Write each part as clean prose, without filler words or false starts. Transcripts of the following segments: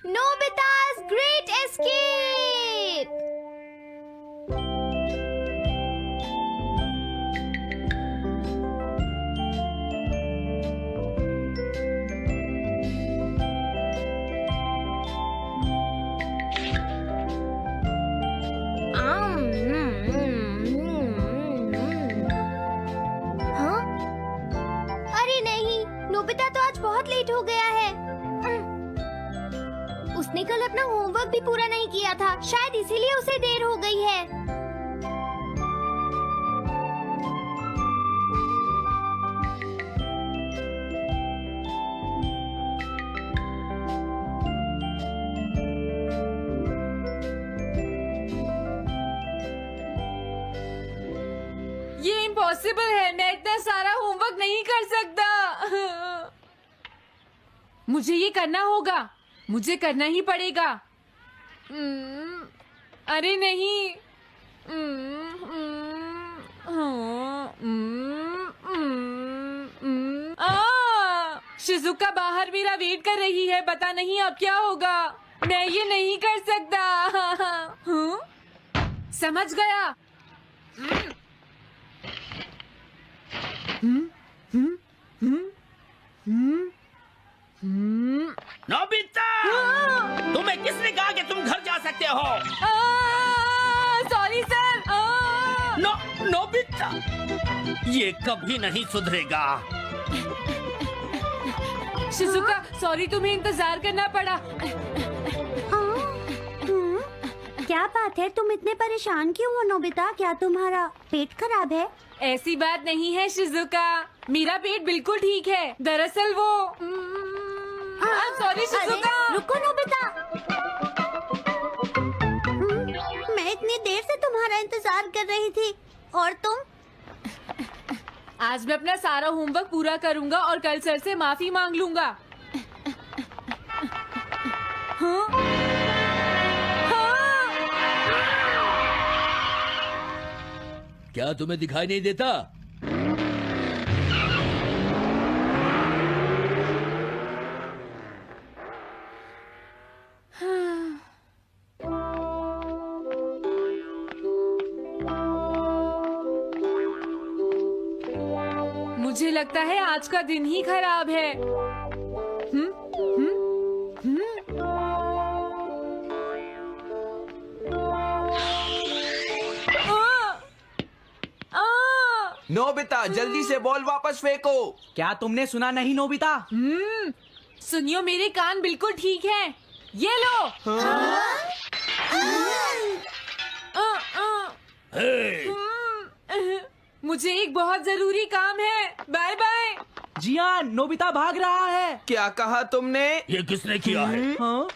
Nobita's Great Escape! हाँ? अरे नहीं, नोबिता तो आज बहुत लेट हो गया है। उसने कल अपना होमवर्क भी पूरा नहीं किया था, शायद इसीलिए उसे देर हो गई है। ये इम्पॉसिबल है, मैं इतना सारा होमवर्क नहीं कर सकता। मुझे ये करना होगा, मुझे करना ही पड़ेगा। अरे नहीं। शिजुका बाहर मेरा वेट कर रही है, पता नहीं अब क्या होगा। मैं ये नहीं कर सकता। समझ गया। नोबिता, तुम्हें किसने कहा कि तुम घर जा सकते हो? Sorry sir. नोबिता, ये कभी नहीं सुधरेगा। शिजुका, सॉरी तुम्हें इंतजार करना पड़ा। क्या बात है, तुम इतने परेशान क्यों हो नोबिता? क्या तुम्हारा पेट खराब है? ऐसी बात नहीं है शिजुका, मेरा पेट बिल्कुल ठीक है। दरअसल वो सॉरी शिजुका। रुको नोबिता, मैं इतनी देर से तुम्हारा इंतजार कर रही थी और तुम? आज मैं अपना सारा होमवर्क पूरा करूंगा और कल सर से माफी मांग लूंगा। हाँ? हाँ? क्या तुम्हें दिखाई नहीं देता? मुझे लगता है आज का दिन ही खराब है। नोबिता, जल्दी से बॉल वापस फेंको। क्या तुमने सुना नहीं नोबिता? सुनियो, मेरे कान बिल्कुल ठीक हैं। ये लो। मुझे एक बहुत जरूरी काम है। Bye bye. जियान, नोबिता भाग रहा है। क्या कहा तुमने? ये किसने किया है? हाँ?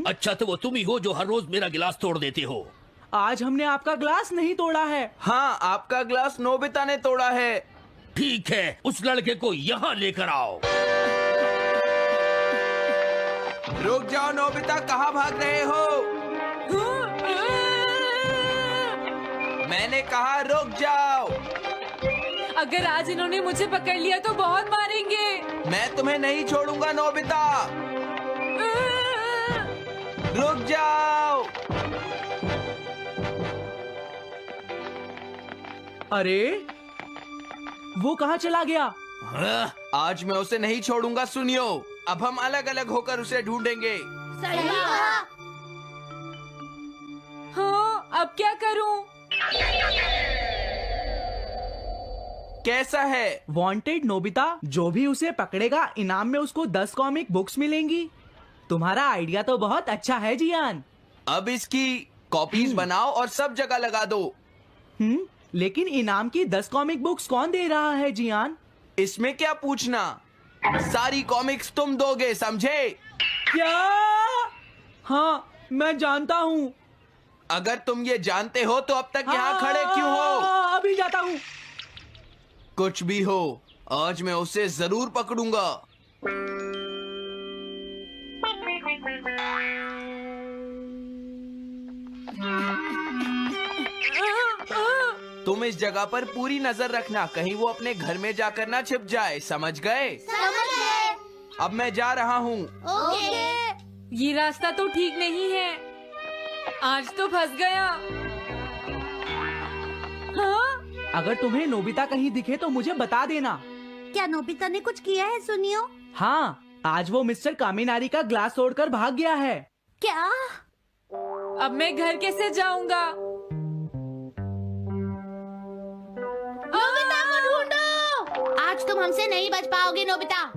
अच्छा, तो वो तुम ही हो जो हर रोज मेरा गिलास तोड़ देते हो। आज हमने आपका ग्लास नहीं तोड़ा है। हाँ, आपका ग्लास नोबिता ने तोड़ा है। ठीक है, उस लड़के को यहाँ लेकर आओ। रुक जाओ नोबिता, कहाँ भाग रहे हो? मैंने कहा रुक जाओ। अगर आज इन्होंने मुझे पकड़ लिया तो बहुत मारेंगे। मैं तुम्हें नहीं छोड़ूंगा नोबिता, रुक जाओ। अरे वो कहाँ चला गया? आज मैं उसे नहीं छोड़ूंगा। सुनियो, अब हम अलग अलग होकर उसे ढूंढेंगे। सही कहा। हाँ, अब क्या करूं? कैसा है? वांटेड नोबिता, जो भी उसे पकड़ेगा इनाम में उसको 10 कॉमिक बुक्स मिलेंगी। तुम्हारा आइडिया तो बहुत अच्छा है जियान। अब इसकी कॉपीज बनाओ और सब जगह लगा दो। लेकिन इनाम की 10 कॉमिक बुक्स कौन दे रहा है जियान? इसमें क्या पूछना, सारी कॉमिक्स तुम दोगे, समझे? क्या? हाँ, मैं जानता हूँ। अगर तुम ये जानते हो तो अब तक यहाँ खड़े क्यों हो? अभी जाता हूँ। कुछ भी हो, आज मैं उसे जरूर पकड़ूंगा। तुम इस जगह पर पूरी नजर रखना, कहीं वो अपने घर में जाकर ना छिप जाए, समझ गए? समझ गए। अब मैं जा रहा हूँ। ओके। ये रास्ता तो ठीक नहीं है। आज तो फंस गया। हाँ? अगर तुम्हें नोबिता कहीं दिखे तो मुझे बता देना। क्या नोबिता ने कुछ किया है सुनियो? हाँ, आज वो मिस्टर कामिनारी का ग्लास तोड़कर भाग गया है। क्या? अब मैं घर कैसे जाऊंगा? नोबिता को ढूंढो। आज तुम हमसे नहीं बच पाओगे नोबिता।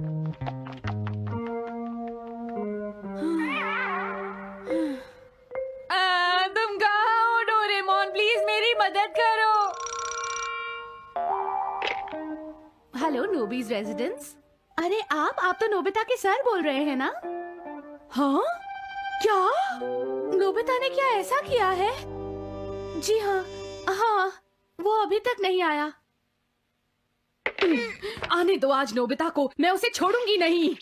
तुम कहाँ हो डोरेमोन? प्लीज मेरी मदद करो। हेलो नोबीज रेजिडेंस। अरे आप तो नोबिता के सर बोल रहे हैं ना? हाँ? क्या? नोबिता ने क्या ऐसा किया है? जी हाँ, वो अभी तक नहीं आया। आने दो आज नोबिता को, मैं उसे छोड़ूंगी नहीं।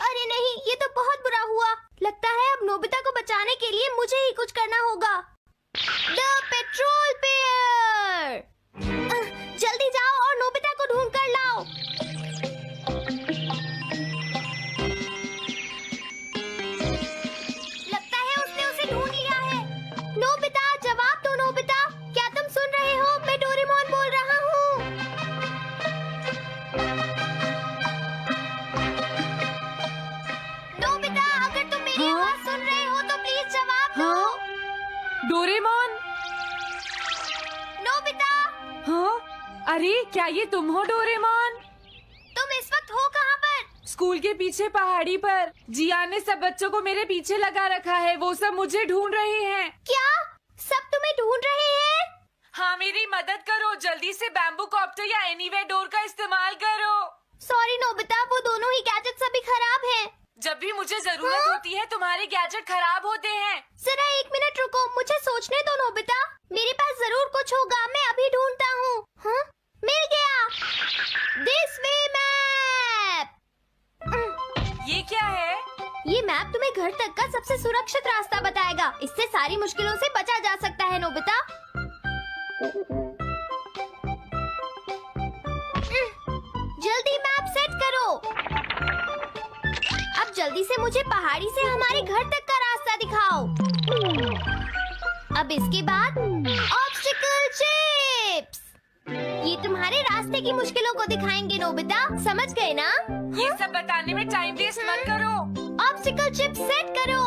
अरे नहीं, ये तो बहुत बुरा हुआ। लगता है अब नोबिता को बचाने के लिए मुझे ही कुछ करना होगा। द पेट्रोल पेयर, जल्दी जाओ और नोबिता को ढूंढ कर लाओ। लगता है उसने उसे ढूंढ लिया है। नोबिता, जवाब दो नोबिता। क्या तुम सुन रहे हो? मैं डोरेमोन बोल रहा हूँ। नोबिता, अगर तुम मेरी आवाज सुन रहे हो तो प्लीज जवाब दो। डोरेमोन? नोबिता, हाँ? अरे क्या ये तुम हो डोरेमोन? तुम इस वक्त हो कहाँ पर? स्कूल के पीछे पहाड़ी पर। जियान ने सब बच्चों को मेरे पीछे लगा रखा है। वो सब मुझे ढूंढ रहे हैं। क्या सब तुम्हें ढूंढ रहे हैं? हाँ, मेरी मदद करो। जल्दी से बैम्बू कॉप्टर या एनीवेयर डोर का इस्तेमाल करो। सॉरी नोबिता, वो दोनों ही गैजेट्स अभी खराब हैं। जब भी मुझे जरूरत होती है तुम्हारे गैजेट खराब होते हैं। जरा 1 मिनट रुको, मुझे सोचने दो नोबिता। मेरे पास जरूर कुछ होगा, मैं अभी ढूंढता हूँ। हाँ? मिल गया। This way map. ये क्या है? ये मैप तुम्हें घर तक का सबसे सुरक्षित रास्ता बताएगा। इससे सारी मुश्किलों से बचा जा सकता है नोबिता। जल्दी मैप सेट करो। अब जल्दी से मुझे पहाड़ी से हमारे घर तक का रास्ता दिखाओ। अब इसके बाद ऑब्स्टिकल चिप्स। ये तुम्हारे रास्ते की मुश्किलों को दिखाएंगे नोबिता, समझ गए ना? ये सब बताने में टाइम वेस्ट मत करो। ऑब्स्टिकल चिप्स सेट करो।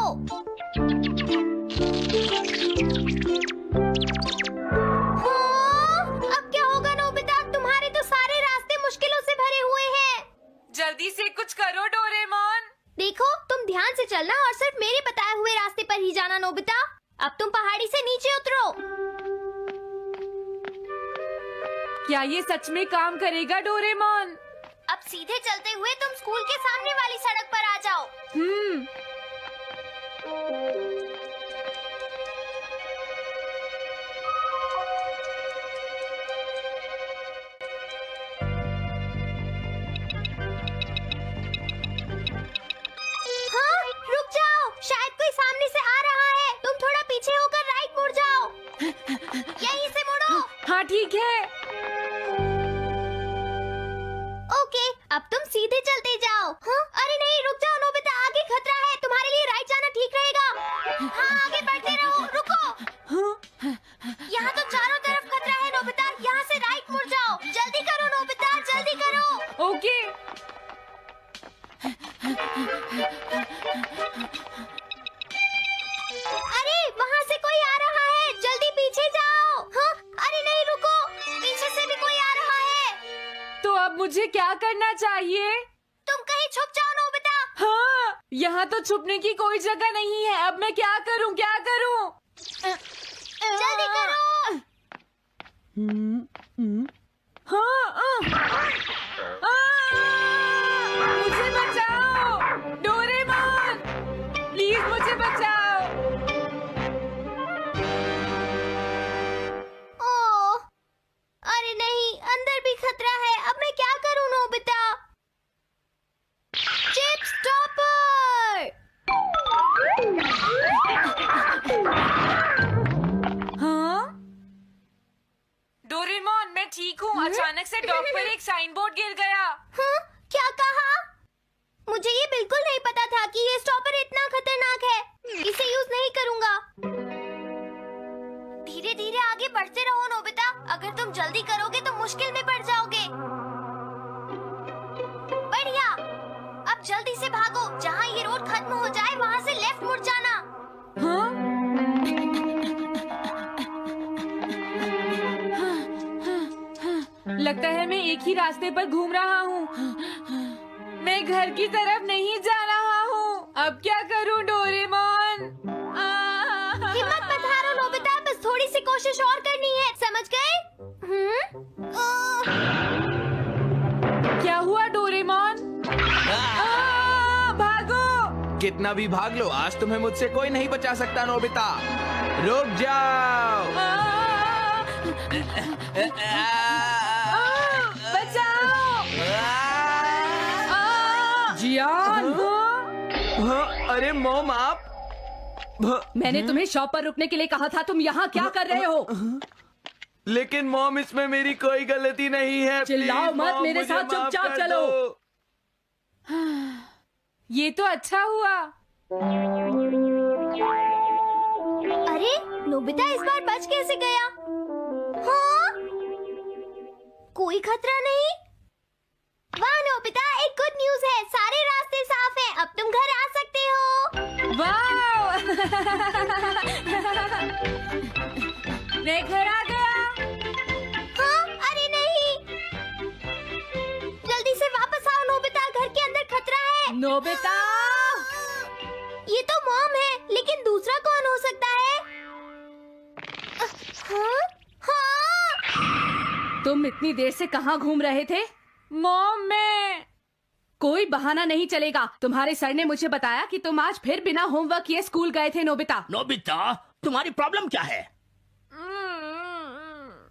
हाँ, अब क्या होगा नोबिता? तुम्हारे तो सारे रास्ते मुश्किलों से भरे हुए हैं। जल्दी से कुछ करो डोरेमोन। देखो, तुम ध्यान से चलना और सिर्फ मेरे बताए हुए रास्ते पर ही जाना नोबिता। अब तुम पहाड़ी से नीचे उतरो। क्या ये सच में काम करेगा डोरेमोन? अब सीधे चलते हुए तुम स्कूल के सामने वाली सड़क पर आ जाओ। हाँ, रुक जाओ, शायद कोई सामने से आ रहा है। तुम थोड़ा पीछे होकर राइट मुड़ जाओ। यहीं से मुड़ो। हाँ ठीक है। ओके, अब तुम सीधे चलते जाओ। हाँ? अरे नहीं, रुक जाओ नोबिता, आगे खतरा है। तुम्हारे लिए राइट जाना ठीक रहेगा। हाँ, आगे बढ़ते रहो। रुको, यहाँ तो चारों तरफ खतरा है नोबिता। यहाँ से राइट मुड़ जाओ। जल्दी करो नोबिता, जल्दी करो। ओके। अरे वहाँ से कोई आ रहा है, जल्दी पीछे जाओ। हाँ? अरे नहीं, रुको, पीछे से भी कोई आ रहा है। तो अब मुझे क्या करना चाहिए? तुम कहीं छुप जाओ नोबिता। हाँ, यहाँ तो छुपने की कोई जगह नहीं है। अब मैं क्या करूँ, क्या करूँ? जल्दी करो। हाँ, मुझे बचाओ डोरेमोन, प्लीज मुझे बचाओ। ओह, अरे नहीं, अंदर भी खतरा है। अब मैं क्या करूं नोबिता? Chip stopper. हाँ? डोरेमोन, मैं ठीक हूँ। अचानक से डॉग पर एक साइन जल्दी करोगे तो मुश्किल में पड़ जाओगे। बढ़िया, अब जल्दी से भागो। जहाँ ये रोड खत्म हो जाए वहाँ से लेफ्ट मुड़ जाना। हाँ? लगता है मैं एक ही रास्ते पर घूम रहा हूँ। मैं घर की तरफ नहीं जा रहा हूँ। अब क्या करूँ डोरेमोन? हिम्मत मत हारो नोबिता, बस थोड़ी सी कोशिश और करनी है, समझ गए? क्या हुआ डोरेमोन? भागो! कितना भी भाग लो, आज तुम्हें मुझसे कोई नहीं बचा सकता नोबिता। रुक जाओ। बचाओ! जियान! हाँ, अरे मॉम आप। मैंने तुम्हें शॉप पर रुकने के लिए कहा था, तुम यहाँ क्या कर रहे हो? लेकिन मॉम इसमें मेरी कोई गलती नहीं है। चिल्लाओ प्लीज, मत, मॉम, मेरे मुझे साथ माफ चुपचाप कर चलो। दो। ये तो अच्छा हुआ। अरे नोबिता इस बार बच कैसे गया? हाँ? कोई खतरा नहीं? वाह नोबिता, एक गुड न्यूज है, सारे रास्ते साफ हैं, अब तुम घर आ सकते हो। वाह! मैं घर आ गया। हाँ? अरे नहीं, जल्दी से वापस आओ नोबिता, घर के अंदर खतरा है। नोबिता! ये तो मॉम है, लेकिन दूसरा कौन हो सकता है? हाँ? हाँ? तुम इतनी देर से कहाँ घूम रहे थे? मॉम मैं कोई बहाना नहीं चलेगा। तुम्हारे सर ने मुझे बताया कि तुम आज फिर बिना होमवर्क किए स्कूल गए थे नोबिता। नोबिता, तुम्हारी प्रॉब्लम क्या है?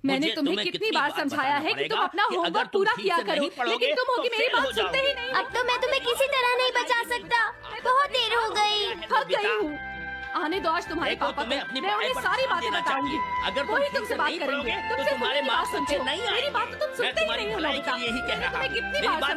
मैंने मुझे तुम्हें तुम्हें कितनी बार समझाया है कि तुम अपना कि अगर होमवर्क तुम पूरा ठीक किया से करो, नहीं पढ़ोगे, लेकिन तुम होगी तो मेरी फेल हो बात सुनते ही जाओगे। नहीं। अब तो मैं तुम्हें किसी तरह नहीं बचा सकता, बहुत देर हो गई। थक गई हूँ। आने दो आज तुम्हारे देखो, पापा तुम्हें को। अपनी मैं पढ़ाई उन्हें पर सारी ध्यान बातें देना बताऊंगी। चाहिए। अगर तुम वही ठीक तुमसे से बात नहीं करेंगे। पढ़ोगे, तो तुमसे तुम्हारे सुनने की बात मार्क्स अच्छे सुनते हो। नहीं मेरी आएंगे। बात तो तुम मैं सुनते ही तुम्हारी नहीं हो भलाई नोबिता। के लिए ही कह मैंने रहा तुम्हें हूँ। कितनी मेरी बार बात